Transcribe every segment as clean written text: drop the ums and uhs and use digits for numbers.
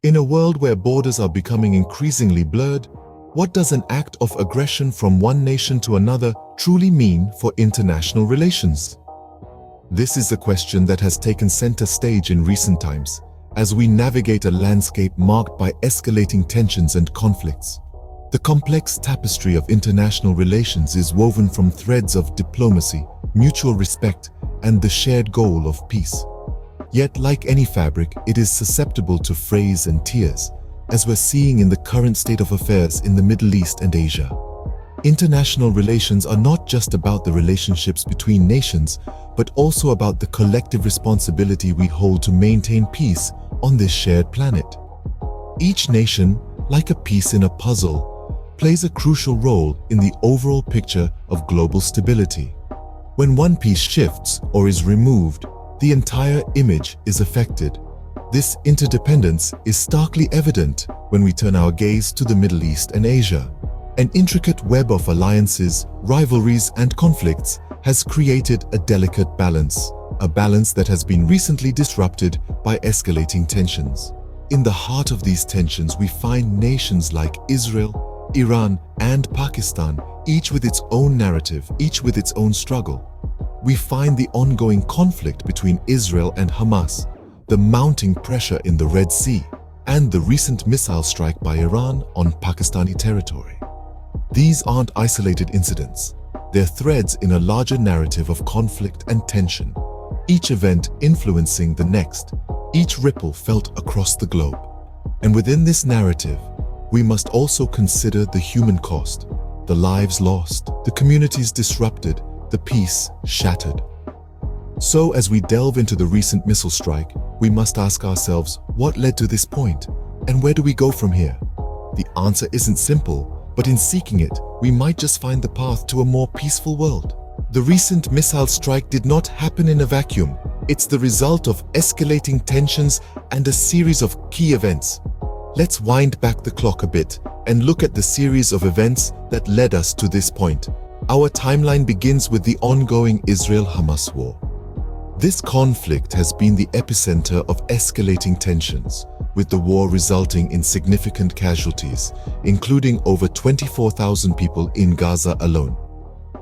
In a world where borders are becoming increasingly blurred, what does an act of aggression from one nation to another truly mean for international relations? This is a question that has taken center stage in recent times, as we navigate a landscape marked by escalating tensions and conflicts. The complex tapestry of international relations is woven from threads of diplomacy, mutual respect, and the shared goal of peace. Yet, like any fabric, it is susceptible to frays and tears, as we're seeing in the current state of affairs in the Middle East and Asia. International relations are not just about the relationships between nations, but also about the collective responsibility we hold to maintain peace on this shared planet. Each nation, like a piece in a puzzle, plays a crucial role in the overall picture of global stability. When one piece shifts or is removed, the entire image is affected. This interdependence is starkly evident when we turn our gaze to the Middle East and Asia. An intricate web of alliances, rivalries, and conflicts has created a delicate balance, a balance that has been recently disrupted by escalating tensions. In the heart of these tensions, we find nations like Israel, Iran, and Pakistan, each with its own narrative, each with its own struggle. We find the ongoing conflict between Israel and Hamas, the mounting pressure in the Red Sea, and the recent missile strike by Iran on Pakistani territory. These aren't isolated incidents. They're threads in a larger narrative of conflict and tension, each event influencing the next, each ripple felt across the globe. And within this narrative, we must also consider the human cost, the lives lost, the communities disrupted, the peace shattered. So as we delve into the recent missile strike, we must ask ourselves, what led to this point, and where do we go from here? The answer isn't simple, but in seeking it, we might just find the path to a more peaceful world. The recent missile strike did not happen in a vacuum. It's the result of escalating tensions and a series of key events. Let's wind back the clock a bit and look at the series of events that led us to this point. Our timeline begins with the ongoing Israel-Hamas war. This conflict has been the epicenter of escalating tensions, with the war resulting in significant casualties, including over 24,000 people in Gaza alone.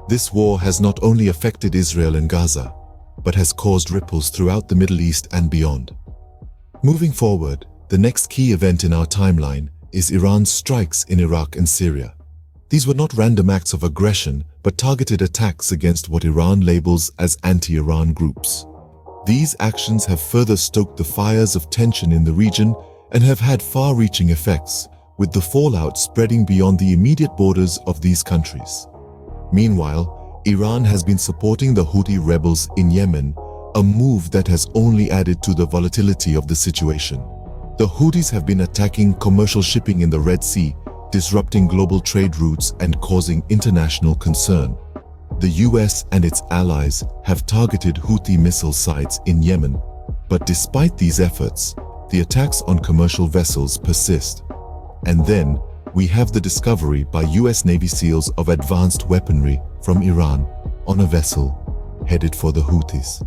This war has not only affected Israel and Gaza, but has caused ripples throughout the Middle East and beyond. Moving forward, the next key event in our timeline is Iran's strikes in Iraq and Syria. These were not random acts of aggression, but targeted attacks against what Iran labels as anti-Iran groups. These actions have further stoked the fires of tension in the region and have had far-reaching effects, with the fallout spreading beyond the immediate borders of these countries. Meanwhile, Iran has been supporting the Houthi rebels in Yemen, a move that has only added to the volatility of the situation. The Houthis have been attacking commercial shipping in the Red Sea, disrupting global trade routes and causing international concern. The US and its allies have targeted Houthi missile sites in Yemen, but despite these efforts, the attacks on commercial vessels persist. And then, we have the discovery by US Navy SEALs of advanced weaponry from Iran on a vessel headed for the Houthis.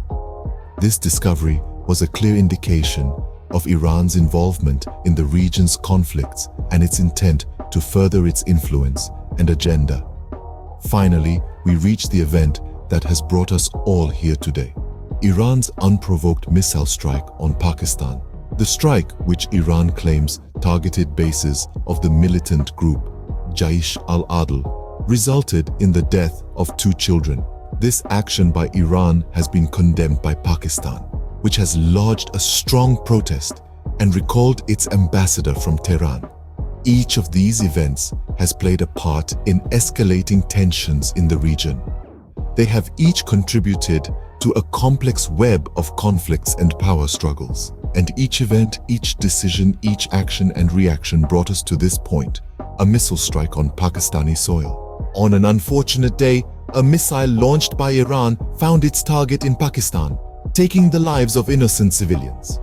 This discovery was a clear indication of Iran's involvement in the region's conflicts and its intent to further its influence and agenda. Finally, we reach the event that has brought us all here today: Iran's unprovoked missile strike on Pakistan. The strike, which Iran claims targeted bases of the militant group Jaish al-Adl, resulted in the death of 2 children. This action by Iran has been condemned by Pakistan, which has lodged a strong protest and recalled its ambassador from Tehran. Each of these events has played a part in escalating tensions in the region. They have each contributed to a complex web of conflicts and power struggles. And each event, each decision, each action and reaction brought us to this point: a missile strike on Pakistani soil. On an unfortunate day, a missile launched by Iran found its target in Pakistan, taking the lives of innocent civilians.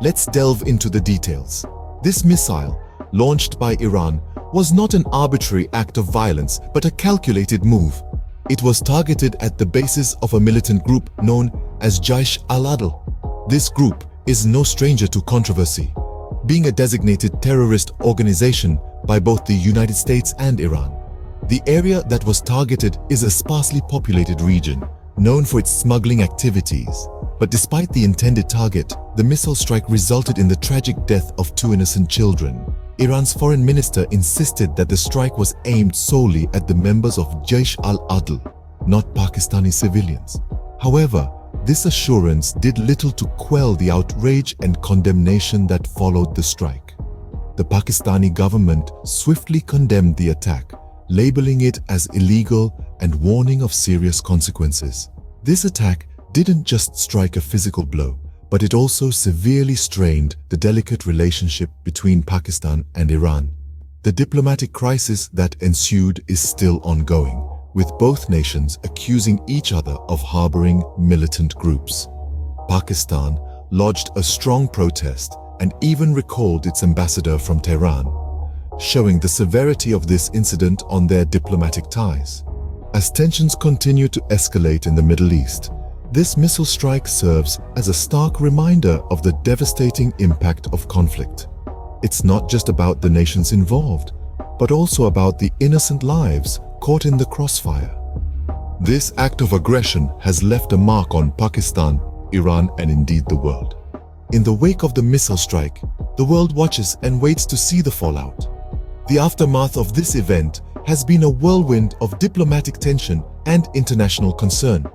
Let's delve into the details. This missile, launched by Iran, was not an arbitrary act of violence, but a calculated move. It was targeted at the bases of a militant group known as Jaish al-Adl. This group is no stranger to controversy. being a designated terrorist organization by both the United States and Iran. The area that was targeted is a sparsely populated region, known for its smuggling activities. But despite the intended target, the missile strike resulted in the tragic death of 2 innocent children. Iran's foreign minister insisted that the strike was aimed solely at the members of Jaish al-Adl, not Pakistani civilians. However, this assurance did little to quell the outrage and condemnation that followed the strike. The Pakistani government swiftly condemned the attack, labeling it as illegal and warning of serious consequences. This attack didn't just strike a physical blow, but it also severely strained the delicate relationship between Pakistan and Iran. The diplomatic crisis that ensued is still ongoing, with both nations accusing each other of harboring militant groups. Pakistan lodged a strong protest and even recalled its ambassador from Tehran, showing the severity of this incident on their diplomatic ties. As tensions continue to escalate in the Middle East, this missile strike serves as a stark reminder of the devastating impact of conflict. It's not just about the nations involved, but also about the innocent lives caught in the crossfire. This act of aggression has left a mark on Pakistan, Iran, and indeed the world. In the wake of the missile strike, the world watches and waits to see the fallout. The aftermath of this event has been a whirlwind of diplomatic tension and international concern.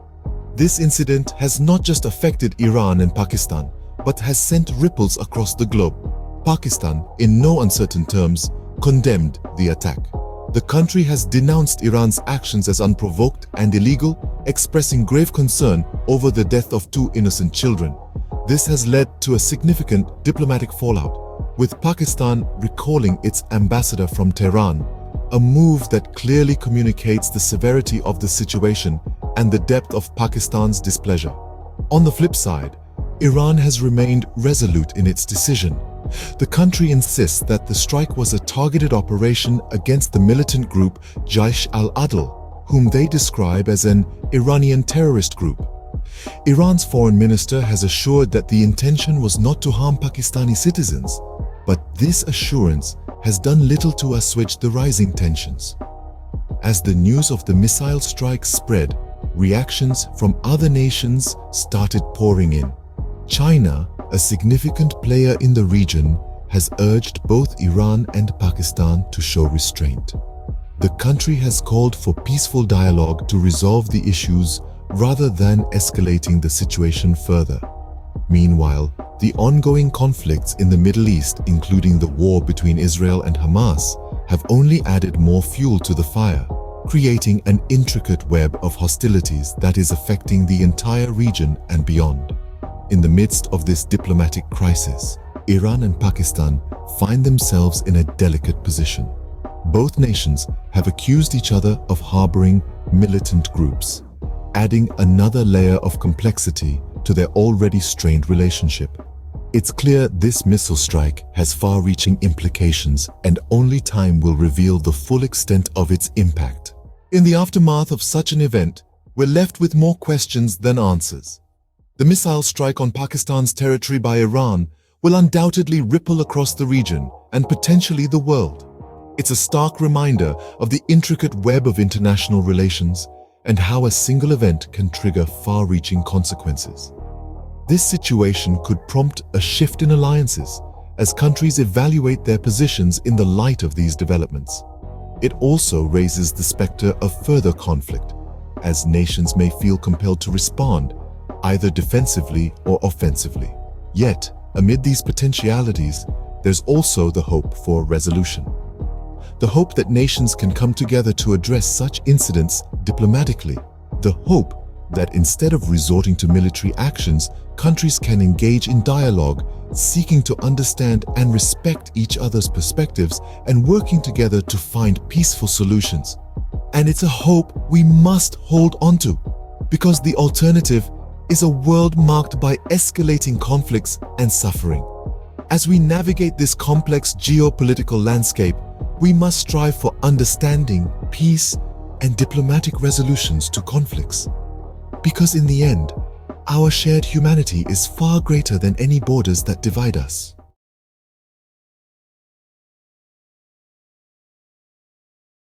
This incident has not just affected Iran and Pakistan, but has sent ripples across the globe. Pakistan, in no uncertain terms, condemned the attack. The country has denounced Iran's actions as unprovoked and illegal, expressing grave concern over the death of 2 innocent children. This has led to a significant diplomatic fallout, with Pakistan recalling its ambassador from Tehran, a move that clearly communicates the severity of the situation and the depth of Pakistan's displeasure. On the flip side, Iran has remained resolute in its decision. The country insists that the strike was a targeted operation against the militant group Jaish al-Adl, whom they describe as an Iranian terrorist group. Iran's foreign minister has assured that the intention was not to harm Pakistani citizens, but this assurance has done little to assuage the rising tensions. As the news of the missile strike spread, reactions from other nations started pouring in. China, a significant player in the region, has urged both Iran and Pakistan to show restraint. The country has called for peaceful dialogue to resolve the issues rather than escalating the situation further. Meanwhile, the ongoing conflicts in the Middle East, including the war between Israel and Hamas, have only added more fuel to the fire, creating an intricate web of hostilities that is affecting the entire region and beyond. In the midst of this diplomatic crisis, Iran and Pakistan find themselves in a delicate position. Both nations have accused each other of harboring militant groups, adding another layer of complexity to their already strained relationship. It's clear this missile strike has far-reaching implications, and only time will reveal the full extent of its impact. In the aftermath of such an event, we're left with more questions than answers. The missile strike on Pakistan's territory by Iran will undoubtedly ripple across the region and potentially the world. It's a stark reminder of the intricate web of international relations and how a single event can trigger far-reaching consequences. This situation could prompt a shift in alliances as countries evaluate their positions in the light of these developments. It also raises the specter of further conflict, as nations may feel compelled to respond, either defensively or offensively. Yet, amid these potentialities, there's also the hope for resolution. The hope that nations can come together to address such incidents diplomatically. The hope that instead of resorting to military actions, countries can engage in dialogue, seeking to understand and respect each other's perspectives and working together to find peaceful solutions. And it's a hope we must hold on to, because the alternative is a world marked by escalating conflicts and suffering. As we navigate this complex geopolitical landscape, we must strive for understanding, peace, and diplomatic resolutions to conflicts. Because in the end, our shared humanity is far greater than any borders that divide us.